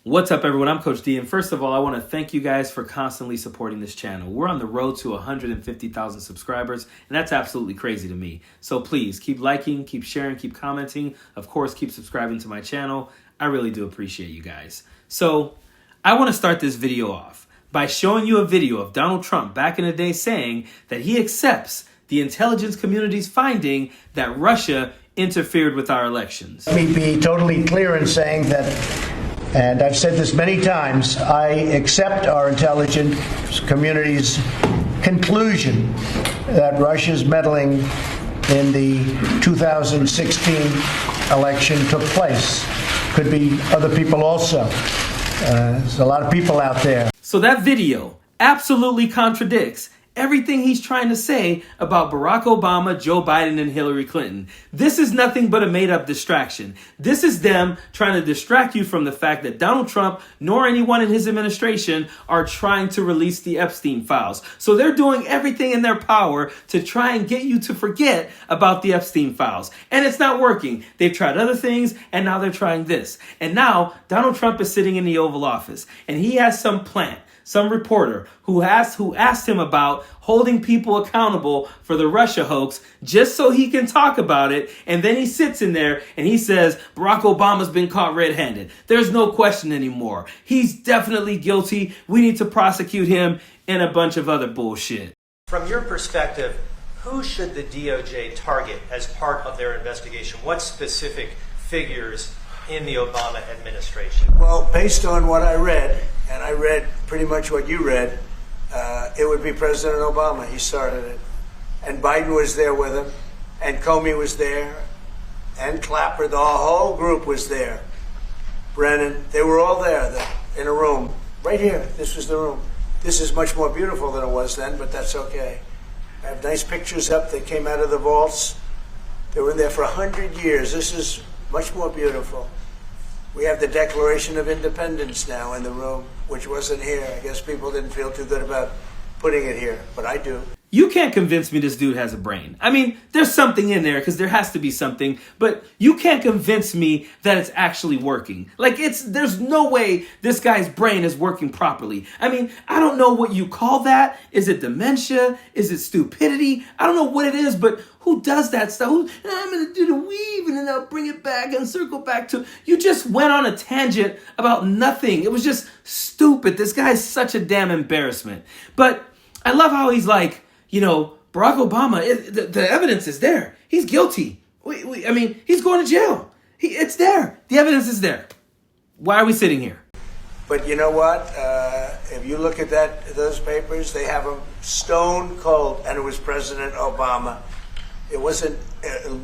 What's up, everyone? I'm Coach D, and first of all, I want to thank you guys for constantly supporting this channel. We're on the road to 150,000 subscribers, and that's absolutely crazy to me. So please, keep liking, keep sharing, keep commenting. Of course, keep subscribing to my channel. I really do appreciate you guys. So I want to start this video off by showing you a video of Donald Trump back in the day saying that he accepts the intelligence community's finding that Russia interfered with our elections. Let me be totally clear in saying that, and I've said this many times, I accept our intelligence community's conclusion that Russia's meddling in the 2016 election took place. Could be other people also. There's a lot of people out there. So that video absolutely contradicts everything he's trying to say about Barack Obama, Joe Biden, and Hillary Clinton. This is nothing but a made-up distraction. This is them trying to distract you from the fact that Donald Trump nor anyone in his administration are trying to release the Epstein files. So they're doing everything in their power to try and get you to forget about the Epstein files. And it's not working. They've tried other things, and now they're trying this. And now Donald Trump is sitting in the Oval Office, and he has some plant, some reporter who asked him about holding people accountable for the Russia hoax just so he can talk about it. And then he sits in there and he says, Barack Obama's been caught red-handed. There's no question anymore. He's definitely guilty. We need to prosecute him, and a bunch of other bullshit. From your perspective, who should the DOJ target as part of their investigation? What specific figures in the Obama administration? Well, based on what I read, and I read pretty much what you read, it would be President Obama. He started it. And Biden was there with him, and Comey was there, and Clapper, the whole group was there. Brennan, they were all there in a room. Right here, this was the room. This is much more beautiful than it was then, but that's okay. I have nice pictures up that came out of the vaults. They were there for 100 years. This is much more beautiful. We have the Declaration of Independence now in the room, which wasn't here. I guess people didn't feel too good about putting it here, but I do. You can't convince me this dude has a brain. I mean, there's something in there because there has to be something, but you can't convince me that it's actually working. Like, there's no way this guy's brain is working properly. I mean, I don't know what you call that. Is it dementia? Is it stupidity? I don't know what it is, but who does that stuff? I'm going to do the weave and then I'll bring it back and circle back to... You just went on a tangent about nothing. It was just stupid. This guy's such a damn embarrassment. But I love how he's like, you know, Barack Obama, the evidence is there. He's guilty. I mean, he's going to jail. It's there. The evidence is there. Why are we sitting here? But you know what? If you look at those papers, they have them stone cold, and it was President Obama. It wasn't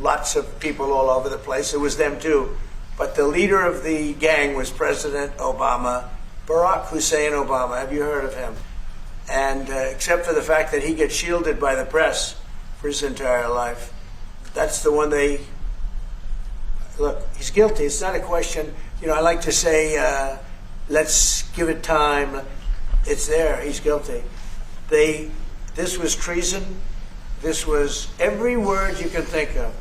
lots of people all over the place. It was them too. But the leader of the gang was President Obama, Barack Hussein Obama. Have you heard of him? And except for the fact that he gets shielded by the press for his entire life, that's the one look, he's guilty. It's not a question. You know, I like to say, let's give it time. It's there. He's guilty. This was treason. This was every word you can think of.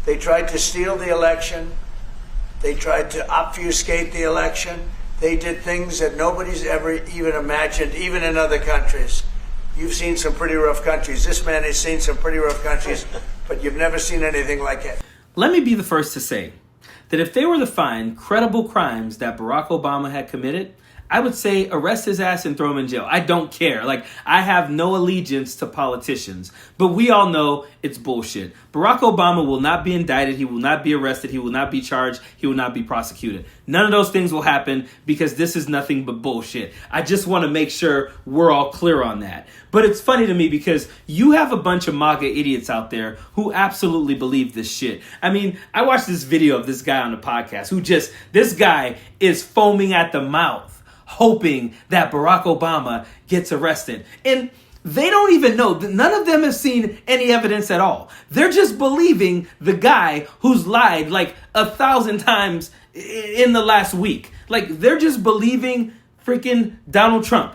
They tried to steal the election. They tried to obfuscate the election. They did things that nobody's ever even imagined, even in other countries. You've seen some pretty rough countries. This man has seen some pretty rough countries, but you've never seen anything like it. Let me be the first to say that if they were to find credible crimes that Barack Obama had committed, I would say arrest his ass and throw him in jail. I don't care. Like, I have no allegiance to politicians. But we all know it's bullshit. Barack Obama will not be indicted. He will not be arrested. He will not be charged. He will not be prosecuted. None of those things will happen because this is nothing but bullshit. I just want to make sure we're all clear on that. But it's funny to me because you have a bunch of MAGA idiots out there who absolutely believe this shit. I mean, I watched this video of this guy on the podcast this guy is foaming at the mouth, hoping that Barack Obama gets arrested. And they don't even know. None of them have seen any evidence at all. They're just believing the guy who's lied like 1,000 times in the last week. Like, they're just believing freaking Donald Trump.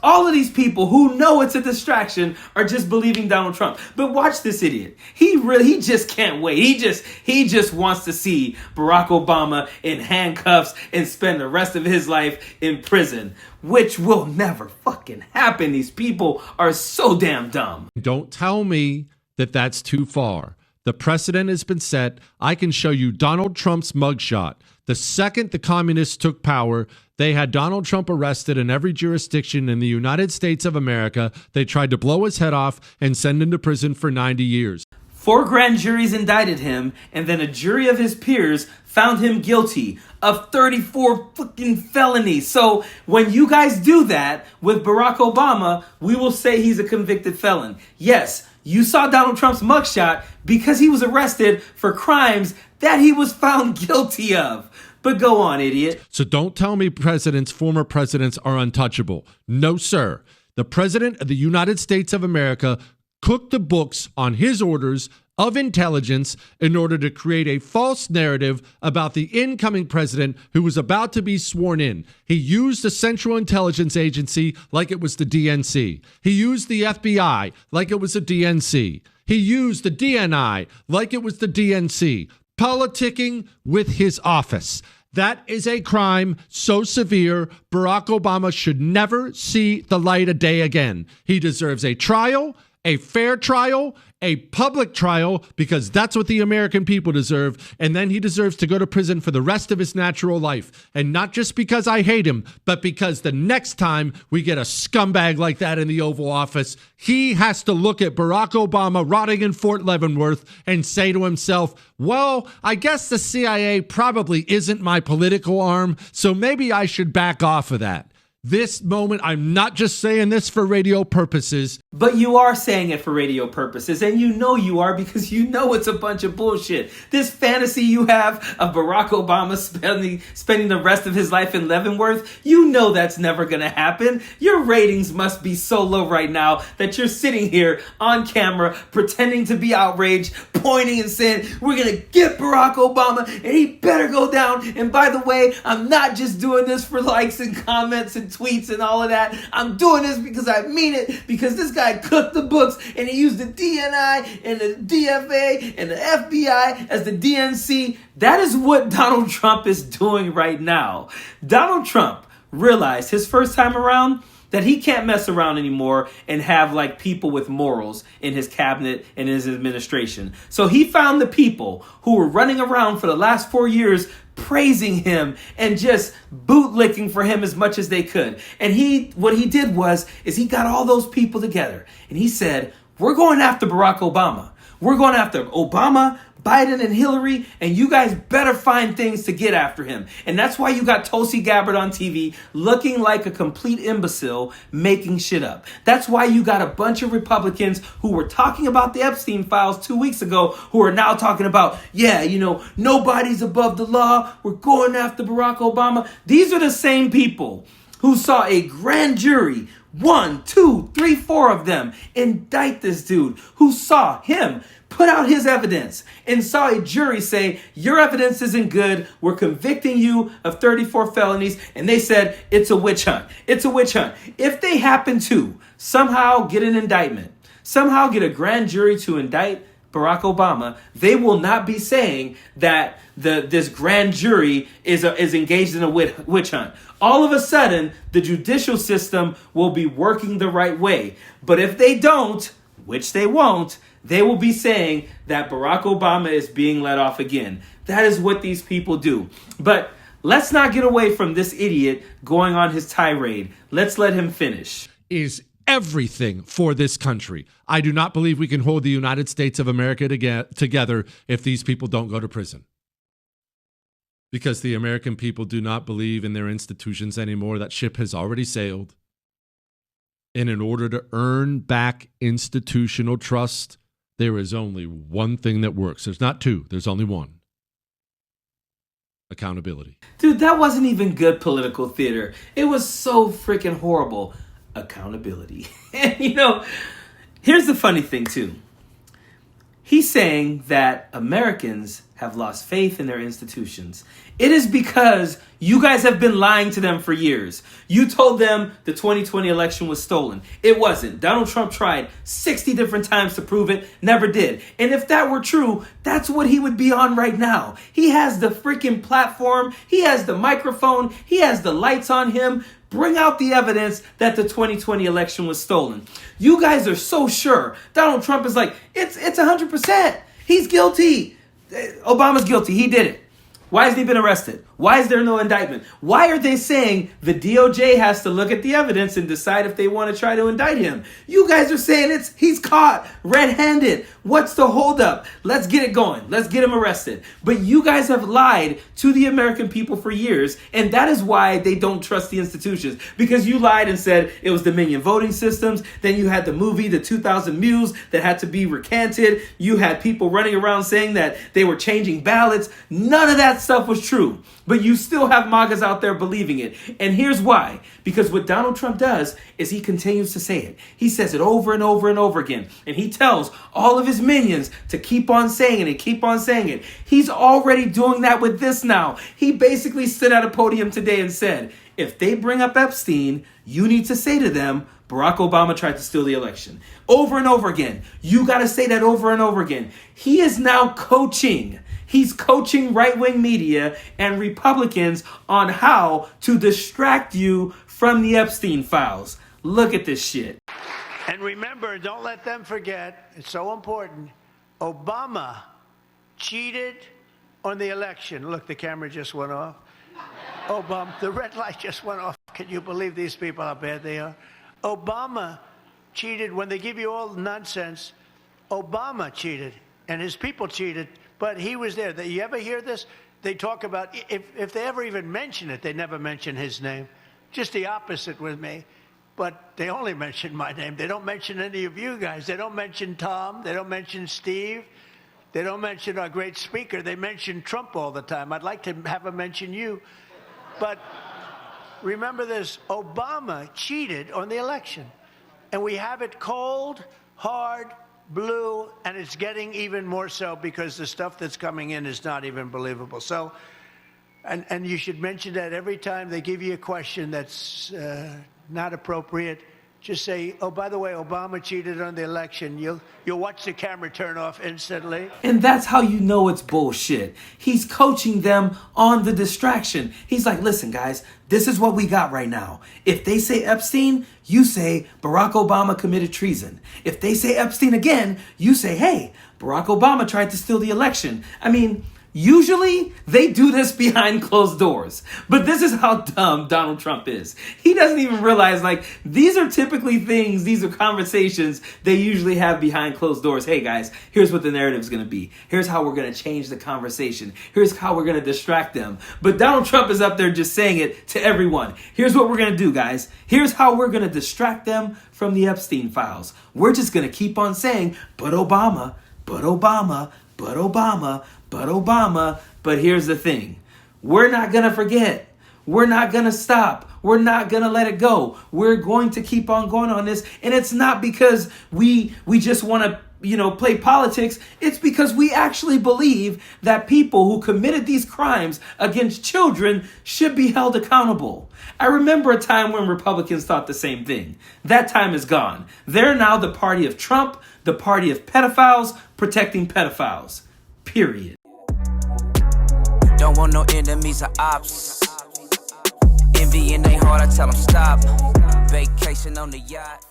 All of these people who know it's a distraction are just believing Donald Trump. But watch this idiot. He just can't wait. He just wants to see Barack Obama in handcuffs and spend the rest of his life in prison, which will never fucking happen. These people are so damn dumb. Don't tell me that that's too far. The precedent has been set. I can show you Donald Trump's mugshot. The second the communists took power, they had Donald Trump arrested in every jurisdiction in the United States of America. They tried to blow his head off and send him to prison for 90 years. 4 grand juries indicted him, and then a jury of his peers found him guilty of 34 fucking felonies. So when you guys do that with Barack Obama, we will say he's a convicted felon. Yes, you saw Donald Trump's mugshot because he was arrested for crimes that he was found guilty of. But go on, idiot. So don't tell me former presidents are untouchable. No, sir. The president of the United States of America cooked the books on his orders of intelligence in order to create a false narrative about the incoming president who was about to be sworn in. He used the Central Intelligence Agency like it was the DNC. He used the FBI like it was the DNC. He used the DNI like it was the DNC. Politicking with his office. That is a crime so severe, Barack Obama should never see the light of day again. He deserves a trial, a fair trial, a public trial, because that's what the American people deserve. And then he deserves to go to prison for the rest of his natural life. And not just because I hate him, but because the next time we get a scumbag like that in the Oval Office, he has to look at Barack Obama rotting in Fort Leavenworth and say to himself, well, I guess the CIA probably isn't my political arm, so maybe I should back off of that. This moment, I'm not just saying this for radio purposes. But you are saying it for radio purposes, and you know you are because you know it's a bunch of bullshit. This fantasy you have of Barack Obama spending the rest of his life in Leavenworth, you know that's never going to happen. Your ratings must be so low right now that you're sitting here on camera pretending to be outraged, pointing and saying, we're going to get Barack Obama and he better go down. And by the way, I'm not just doing this for likes and comments and tweets and all of that. I'm doing this because I mean it, because this guy cooked the books and he used the DNI and the DFA and the FBI as the DNC. That is what Donald Trump is doing right now. Donald Trump realized his first time around that he can't mess around anymore and have like people with morals in his cabinet and in his administration. So he found the people who were running around for the last 4 years praising him and just bootlicking for him as much as they could. And what he did was he got all those people together and he said, we're going after Barack Obama. We're going after Obama, Biden, and Hillary, and you guys better find things to get after him. And that's why you got Tulsi Gabbard on TV looking like a complete imbecile, making shit up. That's why you got a bunch of Republicans who were talking about the Epstein files 2 weeks ago who are now talking about, yeah, nobody's above the law. We're going after Barack Obama. These are the same people who saw a grand jury, 1, 2, 3, 4 of them, indict this dude, who saw him put out his evidence and saw a jury say, your evidence isn't good. We're convicting you of 34 felonies. And they said, it's a witch hunt. It's a witch hunt. If they happen to somehow get an indictment, somehow get a grand jury to indict Barack Obama, they will not be saying that this grand jury is engaged in a witch hunt. All of a sudden, the judicial system will be working the right way. But if they don't, which they won't, they will be saying that Barack Obama is being let off again. That is what these people do. But let's not get away from this idiot going on his tirade. Let's let him finish. Is everything for this country. I do not believe we can hold the United States of America together if these people don't go to prison. Because the American people do not believe in their institutions anymore. That ship has already sailed. And in order to earn back institutional trust, there is only one thing that works. There's not two. There's only one. Accountability. Dude, that wasn't even good political theater. It was so freaking horrible. Accountability. And here's the funny thing too. He's saying that Americans have lost faith in their institutions. It is because you guys have been lying to them for years. You told them the 2020 election was stolen. It wasn't. Donald Trump tried 60 different times to prove it, never did. And if that were true, that's what he would be on right now. He has the freaking platform. He has the microphone. He has the lights on him. Bring out the evidence that the 2020 election was stolen. You guys are so sure. Donald Trump is like, it's 100%. He's guilty. Obama's guilty. He did it. Why hasn't he been arrested? Why is there no indictment? Why are they saying the DOJ has to look at the evidence and decide if they want to try to indict him? You guys are saying he's caught red-handed. What's the holdup? Let's get it going. Let's get him arrested. But you guys have lied to the American people for years, and that is why they don't trust the institutions. Because you lied and said it was Dominion voting systems. Then you had the movie, The 2000 Mules, that had to be recanted. You had people running around saying that they were changing ballots. None of that stuff was true. But you still have MAGAs out there believing it. And here's why. Because what Donald Trump does is he continues to say it. He says it over and over and over again. And he tells all of his minions to keep on saying it and keep on saying it. He's already doing that with this now. He basically stood at a podium today and said, if they bring up Epstein, you need to say to them, Barack Obama tried to steal the election. Over and over again. You got to say that over and over again. He is now coaching. He's coaching right-wing media and Republicans on how to distract you from the Epstein files. Look at this shit. And remember, don't let them forget, it's so important, Obama cheated on the election. Look, the camera just went off. Obama, the red light just went off. Can you believe these people, how bad they are? Obama cheated. When they give you all the nonsense, Obama cheated and his people cheated. But he was there. You ever hear this? They talk about, if they ever even mention it, they never mention his name. Just the opposite with me. But they only mention my name. They don't mention any of you guys. They don't mention Tom. They don't mention Steve. They don't mention our great speaker. They mention Trump all the time. I'd like to have them mention you. But remember this, Obama cheated on the election. And we have it cold, hard, blue, and it's getting even more so because the stuff that's coming in is not even believable. So, and you should mention that every time they give you a question that's not appropriate. Just say, oh, by the way, Obama cheated on the election. You'll watch the camera turn off instantly. And that's how you know it's bullshit. He's coaching them on the distraction. He's like, listen, guys, this is what we got right now. If they say Epstein, you say Barack Obama committed treason. If they say Epstein again, you say, hey, Barack Obama tried to steal the election. I mean, usually they do this behind closed doors, but this is how dumb Donald Trump is. He doesn't even realize, like, these are typically things, these are conversations they usually have behind closed doors. Hey guys, here's what the narrative is going to be. Here's how we're going to change the conversation. Here's how we're going to distract them. But Donald Trump is up there just saying it to everyone. Here's what we're going to do, guys. Here's how we're going to distract them from the Epstein files. We're just going to keep on saying, but Obama, but Obama, but Obama, but Obama. But here's the thing. We're not going to forget. We're not going to stop. We're not going to let it go. We're going to keep on going on this. And it's not because we just want to, play politics. It's because we actually believe that people who committed these crimes against children should be held accountable. I remember a time when Republicans thought the same thing. That time is gone. They're now the party of Trump, the party of pedophiles, protecting pedophiles. Period. Don't want no enemies or ops. Envy in they heart, I tell them stop. Vacation on the yacht.